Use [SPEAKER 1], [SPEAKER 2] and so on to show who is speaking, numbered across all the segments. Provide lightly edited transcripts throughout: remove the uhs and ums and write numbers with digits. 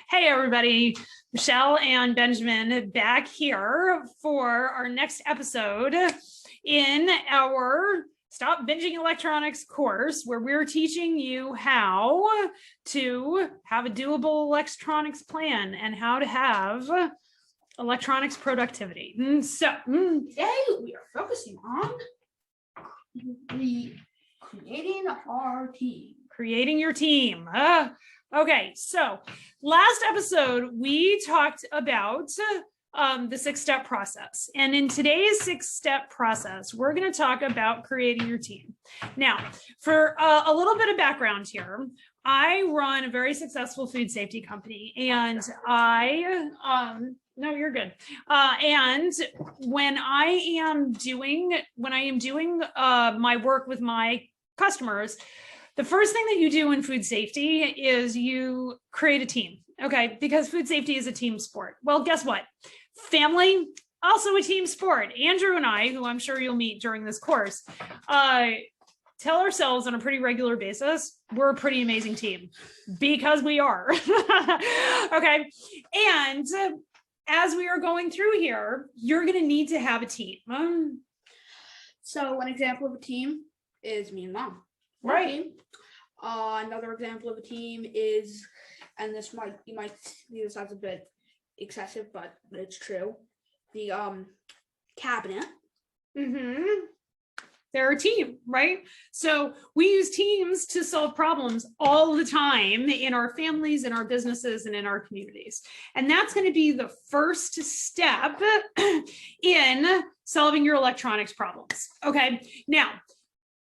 [SPEAKER 1] Hey everybody, Michelle and Benjamin back here for our next episode in our Stop Binging Electronics course, where we're teaching you how to have a doable electronics plan and how to have electronics productivity. So
[SPEAKER 2] today we are focusing on creating our team.
[SPEAKER 1] Creating your team. Okay, so last episode we talked about the 6-step process, and in today's 6-step process we're going to talk about creating your team. Now, for a little bit of background here, I run a very successful food safety company, and no, you're good. And when I am doing my work with my customers, the first thing that you do in food safety is you create a team, okay? Because food safety is a team sport. Well, guess what? Family, also a team sport. Andrew and I, who I'm sure you'll meet during this course, tell ourselves on a pretty regular basis, we're a pretty amazing team, because we are, okay? And as we are going through here, you're gonna need to have a team.
[SPEAKER 2] So one example of a team is me and Mom.
[SPEAKER 1] Right.
[SPEAKER 2] Another example of a team is, and you might see this as a bit excessive, but it's true, the cabinet.
[SPEAKER 1] They're a team, right? So we use teams to solve problems all the time in our families, in our businesses, and in our communities. And that's going to be the first step in solving your electronics problems. Okay, now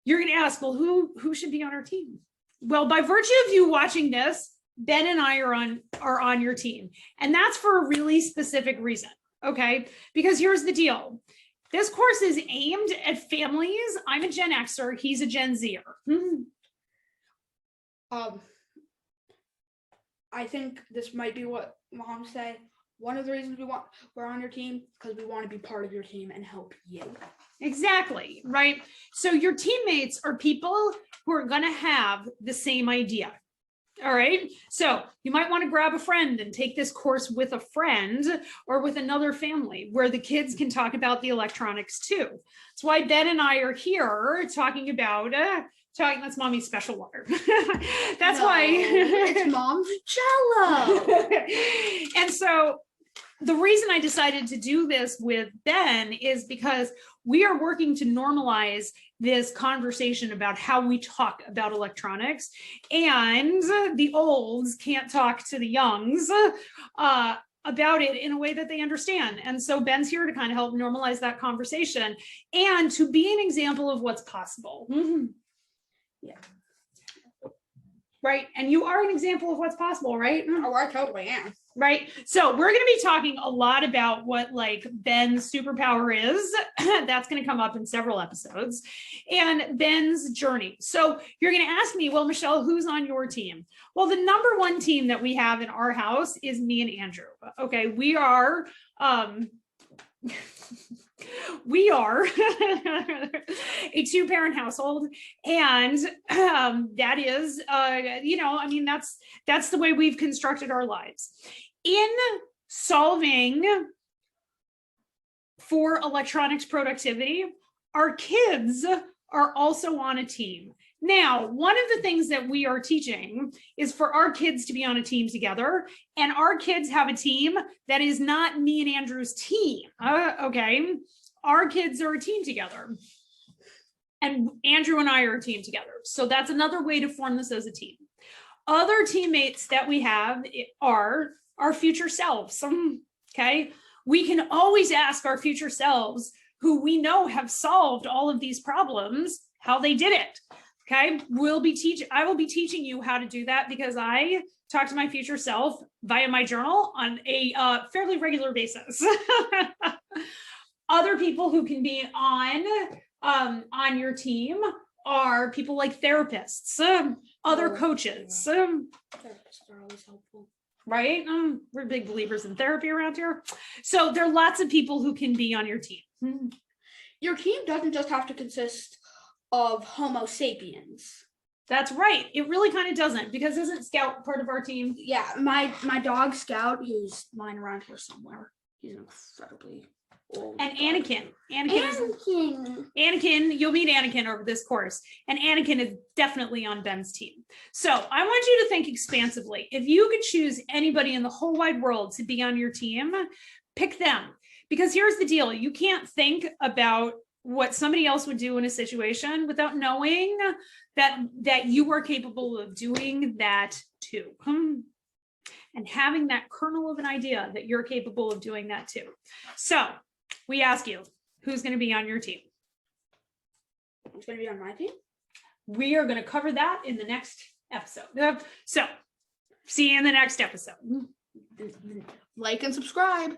[SPEAKER 1] you're going to ask, well, who should be on our team? Well, by virtue of you watching this, Ben and I are on your team. And that's for a really specific reason, okay? Because here's the deal. This course is aimed at families. I'm a Gen Xer, he's a Gen Zer.
[SPEAKER 2] I think this might be what Mom said. One of the reasons we're on your team, because we want to be part of your team and help you.
[SPEAKER 1] Exactly, right? So your teammates are people who are going to have the same idea. All right, so you might want to grab a friend and take this course with a friend or with another family where the kids can talk about the electronics too. That's why Ben and I are here talking about that's Mommy's special water. That's why
[SPEAKER 2] it's Mom's Jello.
[SPEAKER 1] And so the reason I decided to do this with Ben is because we are working to normalize this conversation about how we talk about electronics, and the olds can't talk to the youngs about it in a way that they understand. And so Ben's here to kind of help normalize that conversation and to be an example of what's possible.
[SPEAKER 2] Yeah.
[SPEAKER 1] Right, and you are an example of what's possible, right?
[SPEAKER 2] Oh, I totally am.
[SPEAKER 1] Right, so we're going to be talking a lot about what like Ben's superpower is. That's going to come up in several episodes, and Ben's journey. So you're going to ask me, well, Michelle, who's on your team? Well, the number one team that we have in our house is me and Andrew. Okay, we are a 2-parent household, and that is I mean, that's the way we've constructed our lives. In solving for electronics productivity, our kids are also on a team. Now, one of the things that we are teaching is for our kids to be on a team together, and our kids have a team that is not me and Andrew's team. Okay, our kids are a team together, and Andrew and I are a team together. So that's another way to form this as a team. Other teammates that we have are our future selves. Okay, we can always ask our future selves, who we know have solved all of these problems, how they did it. Okay, I will be teaching you how to do that, because I talk to my future self via my journal on a fairly regular basis. Other people who can be on your team are people like therapists, other coaches.
[SPEAKER 2] Therapists are always helpful.
[SPEAKER 1] Right? We're big believers in therapy around here. So there are lots of people who can be on your team.
[SPEAKER 2] Your team doesn't just have to consist of Homo sapiens.
[SPEAKER 1] That's right. It really kind of doesn't, because isn't Scout part of our team?
[SPEAKER 2] Yeah, my dog Scout, who's lying around here somewhere. He's incredibly old.
[SPEAKER 1] And
[SPEAKER 2] dog. Anakin.
[SPEAKER 1] You'll meet Anakin over this course. And Anakin is definitely on Ben's team. So I want you to think expansively. If you could choose anybody in the whole wide world to be on your team, pick them. Because here's the deal. You can't think about what somebody else would do in a situation without knowing that you are capable of doing that too. And having that kernel of an idea that you're capable of doing that too. So we ask you, who's going to be on your team?
[SPEAKER 2] Who's going to be on my team?
[SPEAKER 1] We are going to cover that in the next episode. So see you in the next episode.
[SPEAKER 2] Like and subscribe.